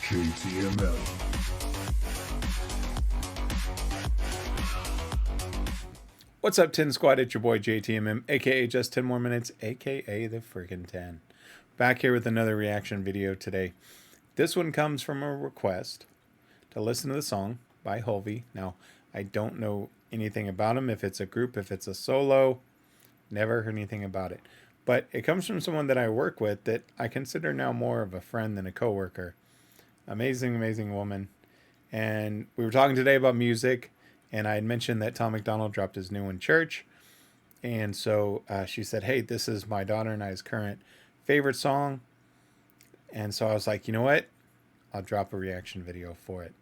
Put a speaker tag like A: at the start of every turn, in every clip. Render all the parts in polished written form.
A: JTMM.
B: What's up, 10 Squad? It's your boy JTMM, aka Just 10 More Minutes, aka the friggin' 10. Back here with another reaction video today. This one comes from a request to listen to the song by Hulvey. Now, I don't know anything about him, if it's a group, if it's a solo. Never heard anything about it. But it comes from someone that I work with that I consider now more of a friend than a coworker. Amazing, amazing woman. And we were talking today about music, and I had mentioned that Tom McDonald dropped his new one, Church. And so she said, hey, this is my daughter and I's current favorite song. And so I was like, you know what? I'll drop a reaction video for it.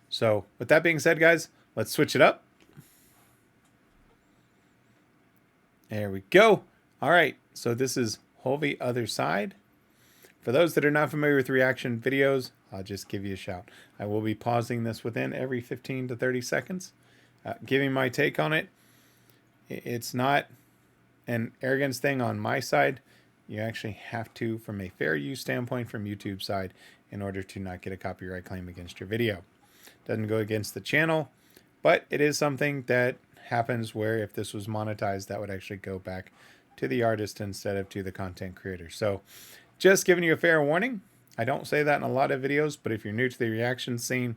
B: So with that being said, guys, let's switch it up. There we go. All right. So this is Hulvey, Otherside. For those that are not familiar with reaction videos, I'll just give you a shout. I will be pausing this within every 15 to 30 seconds, giving my take on it. It's not an arrogance thing on my side. You actually have to, from a fair use standpoint from YouTube side, in order to not get a copyright claim against your video. Doesn't go against the channel, but it is something that happens where if this was monetized, that would actually go back to the artist instead of to the content creator. So just giving you a fair warning. I don't say that in a lot of videos, but if you're new to the reaction scene,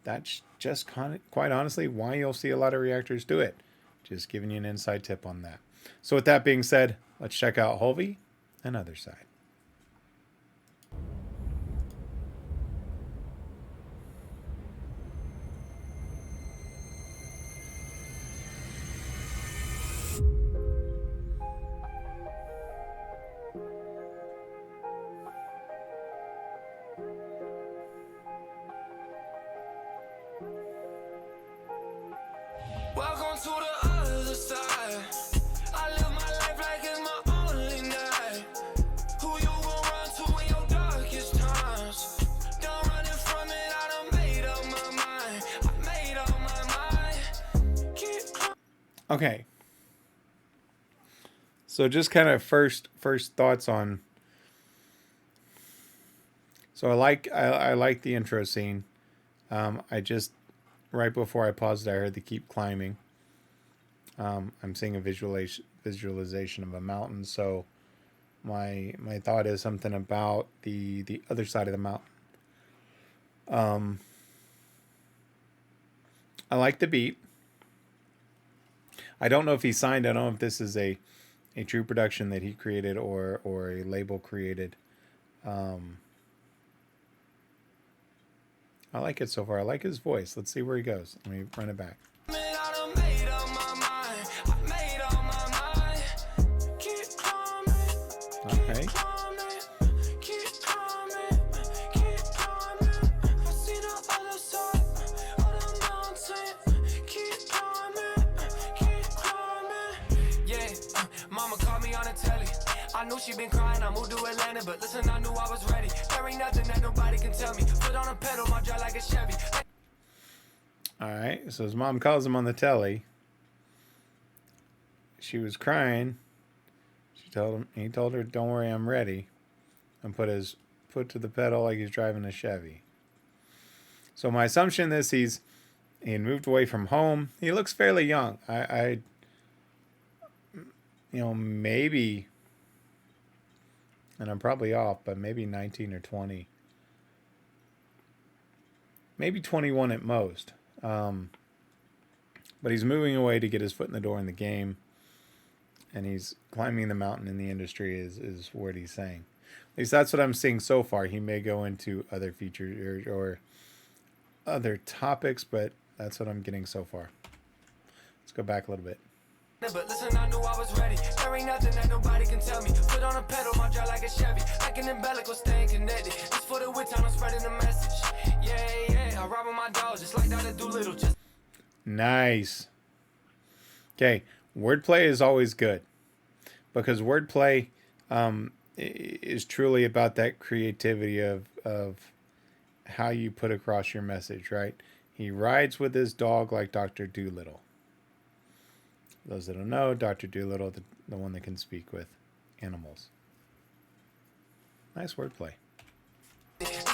B: that's just quite honestly why you'll see a lot of reactors do it. Just giving you an inside tip on that. So with that being said, let's check out Hulvey and Otherside.
C: Welcome to the other side. I live my life like it's my only night. Who you gon' run to in your darkest times? Don't run it from it, I done made up my mind. I made up my mind.
B: Okay. So just kind of first thoughts on. So I like the intro scene. I just right before I paused, I heard the keep climbing. I'm seeing a visualization of a mountain. So my thought is something about the other side of the mountain. I like the beat. I don't know if he signed. I don't know if this is a true production that he created or a label created. I like it so far. I like his voice. Let's see where he goes. Let me run it back. Okay.
C: Mama called me on the telly. I knew she been crying, I moved to Atlanta, but listen, I knew I was ready. There ain't nothing that nobody can tell me. Put on a pedal, my drive like a Chevy.
B: All right, so his mom calls him on the telly. She was crying. He told her, don't worry, I'm ready. And put his foot to the pedal like he's driving a Chevy. So my assumption is he had moved away from home. He looks fairly young. I you know, maybe, and I'm probably off, but maybe 19 or 20. Maybe 21 at most. But he's moving away to get his foot in the door in the game. And he's climbing the mountain in the industry is what he's saying. At least that's what I'm seeing so far. He may go into other features or other topics, but that's what I'm getting so far. Let's go back a little bit.
C: But listen, I knew I was ready. There ain't nothing that nobody can tell me. Put on a pedal, my drive like a Chevy. Like an umbilical, staying connected. It's for the wit time, I'm spreading the message. Yeah, I ride with my dogs, just like Dr. Doolittle.
B: Nice. Okay, wordplay is always good because wordplay is truly about that creativity of how you put across your message, right? He rides with his dog like Dr. Doolittle. Those that don't know, Dr. Doolittle, the one that can speak with animals. Nice wordplay.
C: It's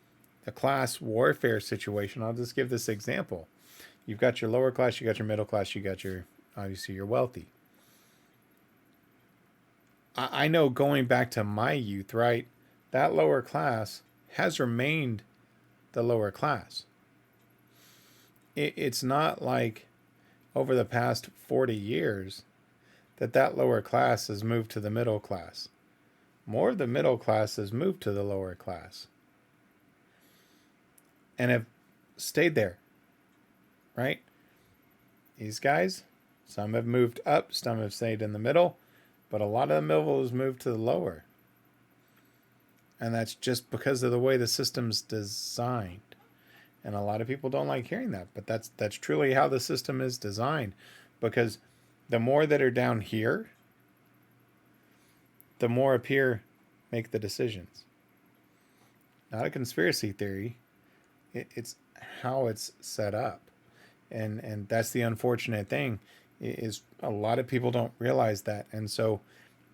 B: the class warfare situation, I'll just give this example. You've got your lower class, you got your middle class, you got your, obviously, your wealthy. I know going back to my youth, right, that lower class has remained the lower class. It's not like over the past 40 years that lower class has moved to the middle class. More of the middle class has moved to the lower class and have stayed there, right? These guys, some have moved up, some have stayed in the middle, but a lot of the middle has moved to the lower. And that's just because of the way the system's designed. And a lot of people don't like hearing that, but that's truly how the system is designed. Because the more that are down here, the more up here make the decisions. Not a conspiracy theory. It's how it's set up. And that's the unfortunate thing, is a lot of people don't realize that. And so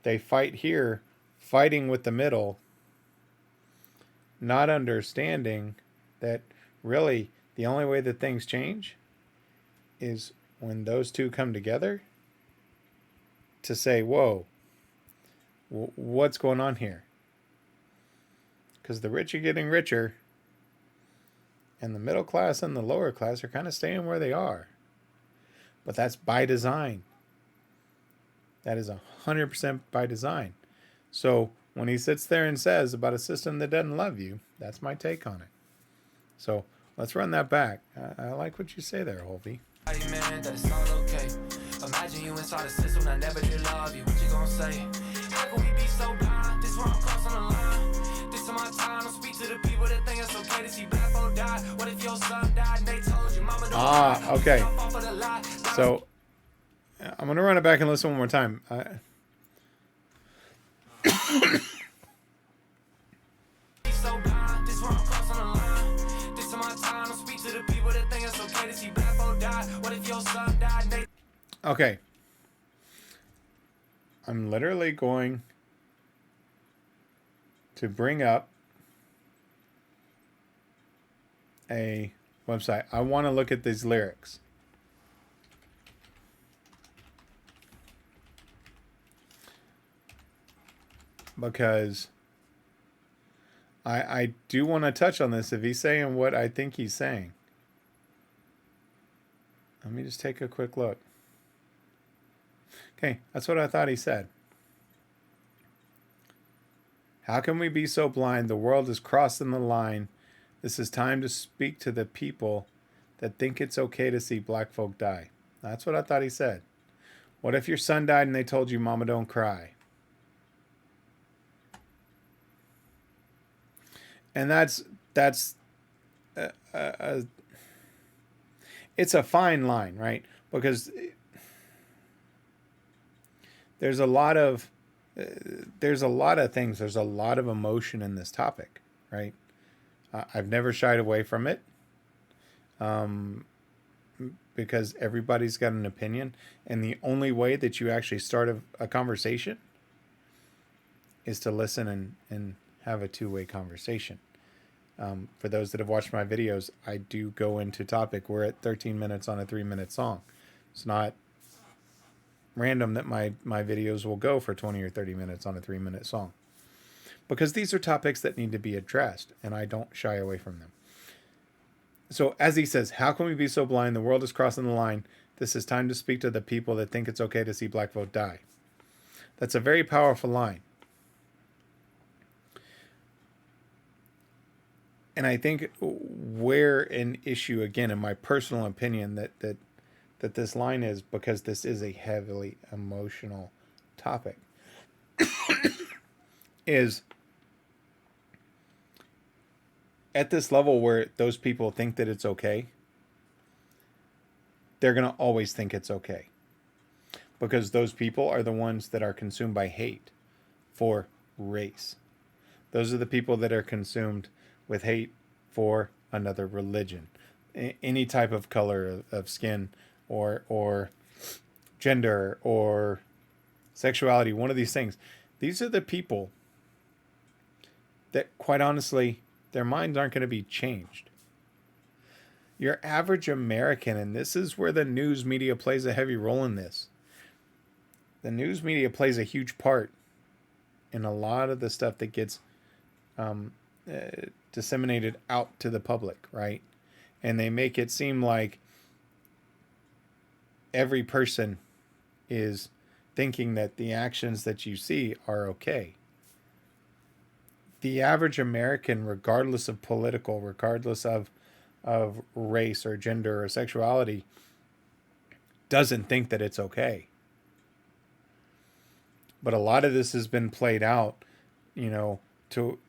B: they fight here, fighting with the middle, not understanding that really the only way that things change is when those two come together to say, whoa, what's going on here? Because the rich are getting richer, and the middle class and the lower class are kind of staying where they are. But that's by design. That is 100% by design. So when he sits there and says about a system that doesn't love you, that's my take on it. So let's run that back. I like what you say there, Hulvey.
C: Hey man, that it's all okay. Imagine you inside a system that never did love you. What you gonna say? How can we be so blind? This where I'm crossing the line. This is my time. I'll speak to the people that think it's okay to see black folk die. What if your son died and they told you mama don't
B: okay. So I'm gonna run it back and listen one more time. Okay. I'm literally going to bring up a website. I want to look at these lyrics. Because I do want to touch on this if he's saying what I think he's saying. Let me just take a quick look. Okay, that's what I thought he said. How can we be so blind? The world is crossing the line. This is time to speak to the people that think it's okay to see black folk die. That's what I thought he said. What if your son died and they told you, mama, don't cry? And it's a fine line, right? Because there's a lot of things. There's a lot of emotion in this topic, right? I've never shied away from it, because everybody's got an opinion, and the only way that you actually start a conversation is to listen and have a two-way conversation. For those that have watched my videos, I do go into topic. We're at 13 minutes on a 3-minute song. It's not random that my videos will go for 20 or 30 minutes on a 3-minute song, because these are topics that need to be addressed, and I don't shy away from them. So as he says, how can we be so blind? The world is crossing the line. This is time to speak to the people that think it's okay to see black folk die. That's a very powerful line. And I think where an issue, again, in my personal opinion, that this line is, because this is a heavily emotional topic, is at this level where those people think that it's okay, they're going to always think it's okay. Because those people are the ones that are consumed by hate for race. Those are the people that are consumed with hate for another religion, any type of color of skin, or gender, or sexuality, one of these things. These are the people that, quite honestly, their minds aren't going to be changed. Your average American, and this is where the news media plays a heavy role in this. The news media plays a huge part in a lot of the stuff that gets disseminated out to the public, right? And they make it seem like every person is thinking that the actions that you see are okay. The average American, regardless of political, regardless of race or gender or sexuality, doesn't think that it's okay. But a lot of this has been played out, to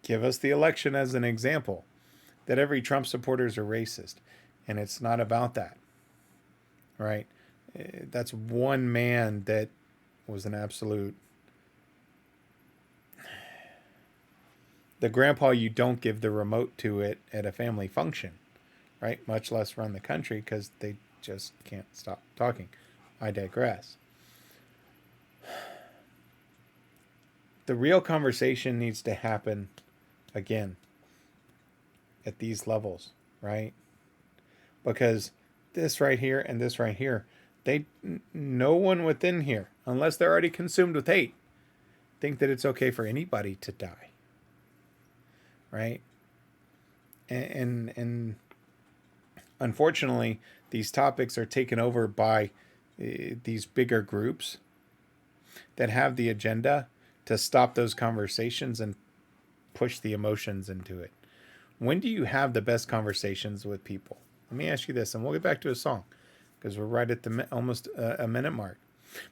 B: give us the election as an example, that every Trump supporters are racist. And it's not about that, right? That's one man that was an absolute... the grandpa you don't give the remote to it at a family function, right? Much less run the country, because they just can't stop talking. I digress. The real conversation needs to happen again at these levels, right? Because this right here and this right here, no one within here, unless they're already consumed with hate, think that it's okay for anybody to die, right? And unfortunately, these topics are taken over by these bigger groups that have the agenda to stop those conversations and push the emotions into it. When do you have the best conversations with people? Let me ask you this, and we'll get back to a song, because we're right at the almost a minute mark.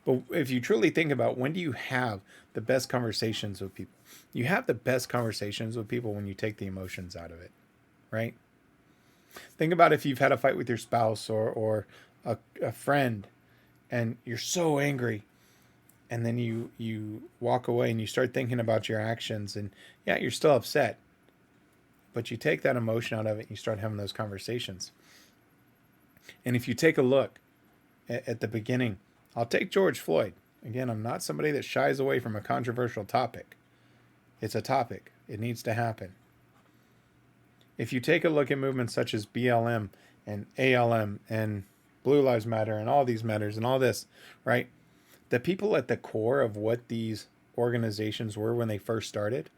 B: But if you truly think about, when do you have the best conversations with people? You have the best conversations with people when you take the emotions out of it, right? Think about if you've had a fight with your spouse or a friend, and you're so angry, and then you walk away and you start thinking about your actions, and yeah, you're still upset, but you take that emotion out of it and you start having those conversations. And if you take a look at the beginning, I'll take George Floyd. Again, I'm not somebody that shies away from a controversial topic. It's a topic. It needs to happen. If you take a look at movements such as BLM and ALM and Blue Lives Matter and all these matters and all this, right? The people at the core of what these organizations were when they first started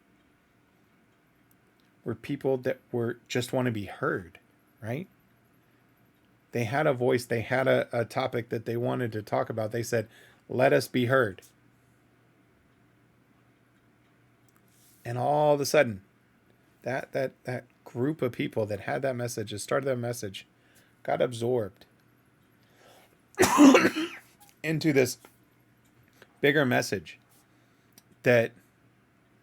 B: were people that were just want to be heard, right? They had a voice. They had a topic that they wanted to talk about. They said, let us be heard. And all of a sudden, that group of people that had that message, that started that message, got absorbed into this bigger message that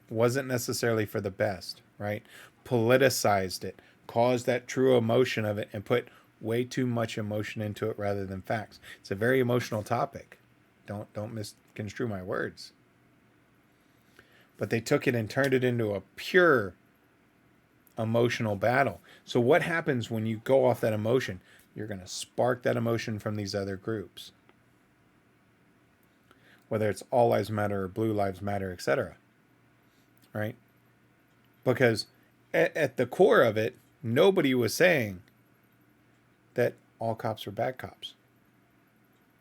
B: wasn't necessarily for the best, right? Politicized it, caused that true emotion of it, and put way too much emotion into it rather than facts. It's a very emotional topic. Don't misconstrue my words. But they took it and turned it into a pure emotional battle. So what happens when you go off that emotion? You're going to spark that emotion from these other groups. Whether it's All Lives Matter or Blue Lives Matter, etc. Right? Because at the core of it, nobody was saying that all cops are bad cops.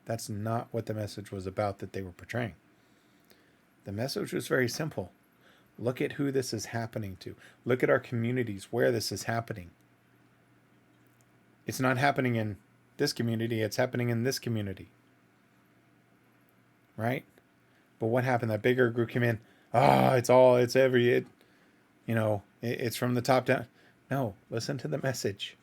B: That's not what the message was about that they were portraying. The message was very simple. Look at who this is happening to. Look at our communities where this is happening. It's not happening in this community. It's happening in this community. Right? But what happened? That bigger group came in. It's from the top down. No, listen to the message.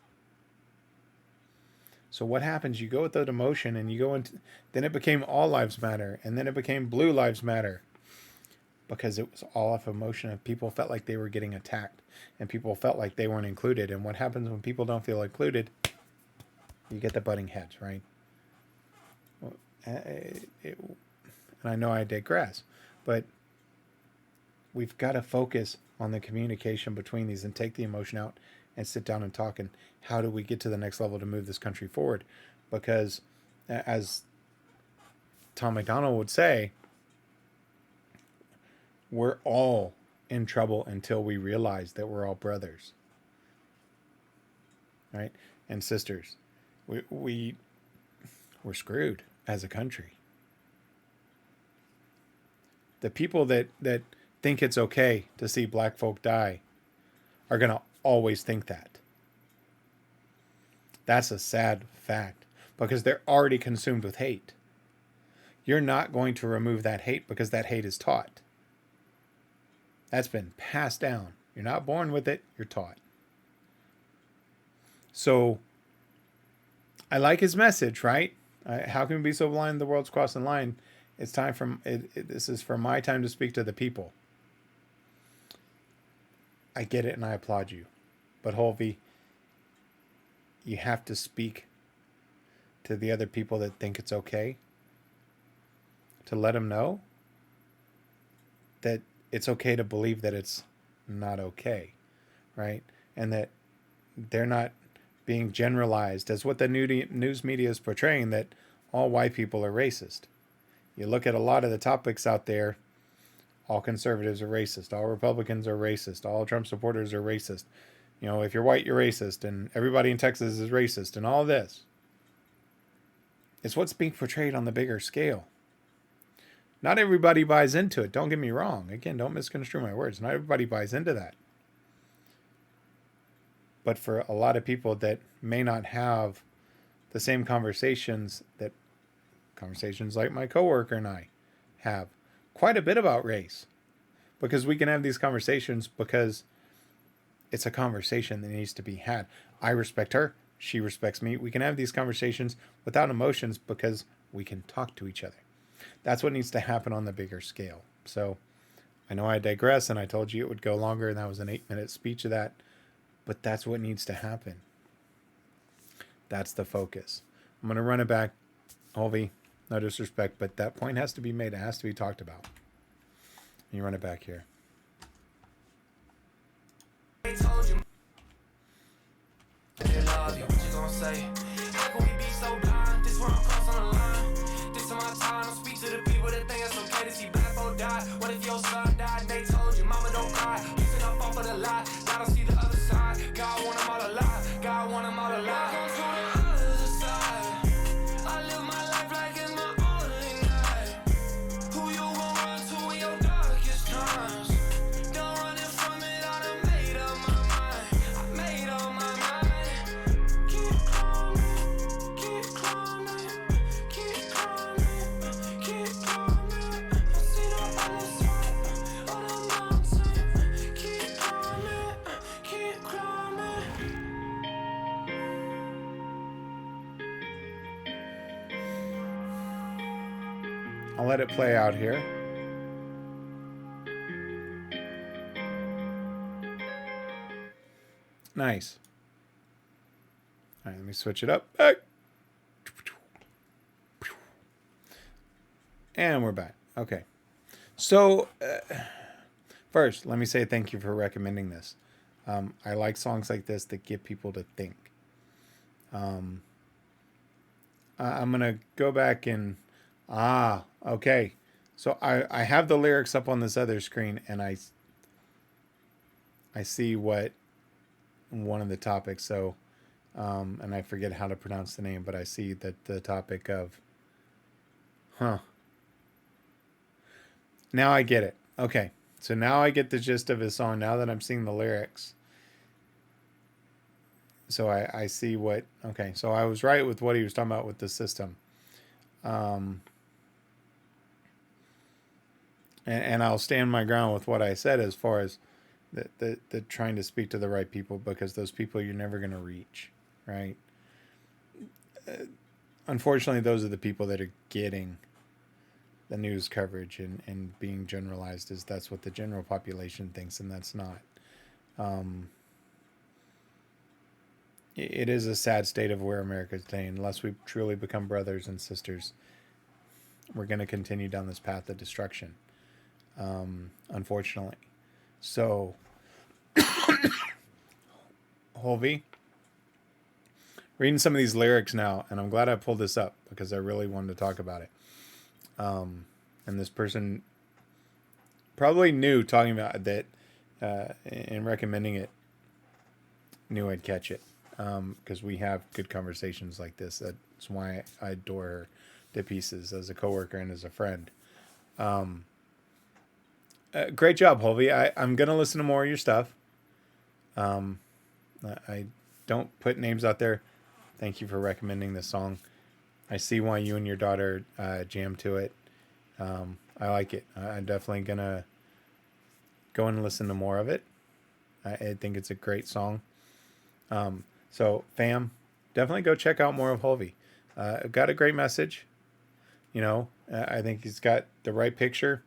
B: So what happens? You go with that emotion and you go into, then it became All Lives Matter, and then it became Blue Lives Matter, because it was all off emotion and people felt like they were getting attacked and people felt like they weren't included. And what happens when people don't feel included? You get the butting heads, right? And I know I digress, but we've got to focus on the communication between these and take the emotion out and sit down and talk. And how do we get to the next level to move this country forward? Because as Tom McDonald would say, we're all in trouble until we realize that we're all brothers, right? And sisters. We're screwed as a country. The people that think it's okay to see black folk die are going to always think that. That's a sad fact because they're already consumed with hate. You're not going to remove that hate because that hate is taught. That's been passed down. You're not born with it, you're taught. So I like his message, right? How can we be so blind the world's crossing line? It's time for this is for my time to speak to the people. I get it and I applaud you. But Hulvey, you have to speak to the other people that think it's okay, to let them know that it's okay to believe that it's not okay, right? And that they're not being generalized as what the news media is portraying, that all white people are racist. You look at a lot of the topics out there, all conservatives are racist, all Republicans are racist, all Trump supporters are racist. You know, if you're white, you're racist, and everybody in Texas is racist, and all this. It's what's being portrayed on the bigger scale. Not everybody buys into it. Don't get me wrong. Again, don't misconstrue my words. Not everybody buys into that. But for a lot of people that may not have the same conversations like my coworker and I have quite a bit about race, because we can have these conversations because it's a conversation that needs to be had. I respect her. She respects me. We can have these conversations without emotions because we can talk to each other. That's what needs to happen on the bigger scale. So I know I digress, and I told you it would go longer, and that was an 8-minute speech of that. But that's what needs to happen. That's the focus. I'm going to run it back. Hulvey, no disrespect, but that point has to be made. It has to be talked about. You run it back here.
C: They told you. They love you. What you gonna say? How can we be so blind? This where I'm crossing the line. This is my time. I speak to the people that think it's okay to see black folk die. What if your son died? And they told you, mama, don't cry. You sit up off of the lie. Gotta see the other side. God want them all alive. God want them all alive. Welcome to the other side. I live my life like it's my only night. Who you gon' run to in your darkest times? Don't run it from it. I done made up my mind. I made up my mind. Keep climbing, keep climbing, keep climbing, keep climbing. I see the other side of the mountain. Keep climbing, keep climbing.
B: I'll let it play out here. Nice. All right, let me switch it up. And we're back. Okay. So, first, let me say thank you for recommending this. I like songs like this that get people to think. I'm going to go back and... okay. So I have the lyrics up on this other screen, and I see what one of the topics, so, and I forget how to pronounce the name, but I see that the topic of, now I get it. Okay. So now I get the gist of his song, now that I'm seeing the lyrics. So I see what, okay. So I was right with what he was talking about with the system. And I'll stand my ground with what I said as far as the trying to speak to the right people, because those people you're never going to reach, right? Unfortunately, those are the people that are getting the news coverage and being generalized as that's what the general population thinks, and that's not. It is a sad state of where America is today. Unless we truly become brothers and sisters, we're going to continue down this path of destruction. Unfortunately. So, Hulvey, reading some of these lyrics now, and I'm glad I pulled this up because I really wanted to talk about it. And this person probably knew, talking about that in recommending it, knew I'd catch it, because we have good conversations like this. That's why I adore her to pieces as a coworker and as a friend. Great job, Hulvey. I'm gonna listen to more of your stuff. I don't put names out there. Thank you for recommending this song. I see why you and your daughter jam to it. I like it. I'm definitely gonna go and listen to more of it. I think it's a great song. So fam, definitely go check out more of Hulvey. Got a great message. You know, I think he's got the right picture.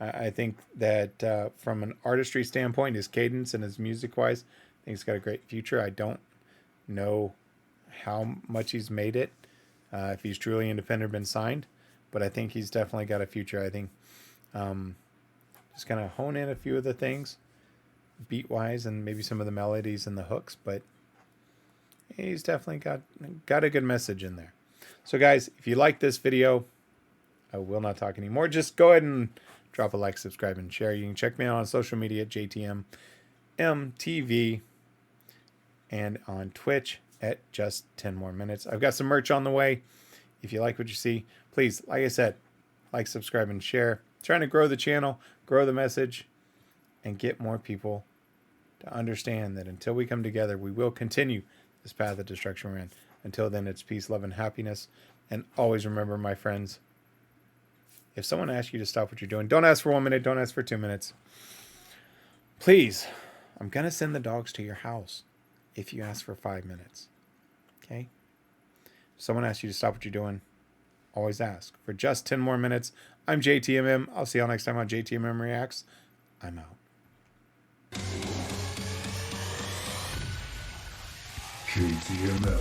B: I think that from an artistry standpoint, his cadence and his music wise, I think he's got a great future. I don't know how much he's made it, if he's truly independent or been signed, but I think he's definitely got a future. I think just kind of hone in a few of the things beat wise and maybe some of the melodies and the hooks, but he's definitely got a good message in there. So guys, if you like this video, I will not talk anymore. Just go ahead and drop a like, subscribe, and share. You can check me out on social media at JTMM TV and on Twitch at Just 10 More Minutes. I've got some merch on the way. If you like what you see, please, like I said, like, subscribe, and share. Trying to grow the channel, grow the message, and get more people to understand that until we come together, we will continue this path of destruction we're in. Until then, it's peace, love, and happiness. And always remember, my friends, if someone asks you to stop what you're doing, don't ask for 1 minute, don't ask for 2 minutes. Please, I'm going to send the dogs to your house if you ask for 5 minutes. Okay? If someone asks you to stop what you're doing, always ask. For just 10 more minutes, I'm JTMM. I'll see y'all next time on JTMM Reacts. I'm out.
A: JTMM.